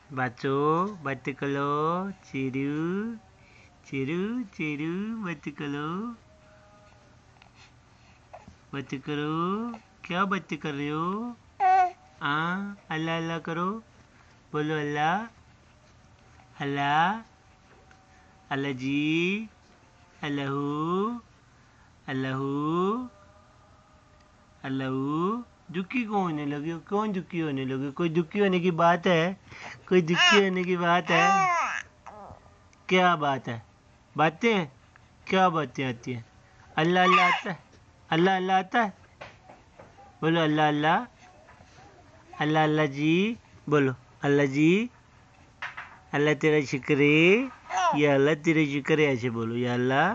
Baca, baca kalau ciru, ciru, ciru, baca kalau, baca करो क्या बच्चे कर रहे हो अल्लाह अल्लाह करो बोलो अल्लाह अल्लाह अल्लाह जी अल्लाहू अल्लाहू अल्लाहू दुखी क्यों होने लगे हो कौन दुखी होने लगे कोई दुखी होने की बात है कोई दुखी होने की बात है क्या बात है बातें क्या बातें आती हैं अल्लाह अल्लाह आता है अल्लाह अल्लाह आता है बोलो अल्लाह अल्लाह अल्लाह अल्लाह जी बोलो अल्लाह जी अल्लाह तेरा शुक्र है या अल्लाह तेरा शुक्र है ऐसे बोलो या अल्लाह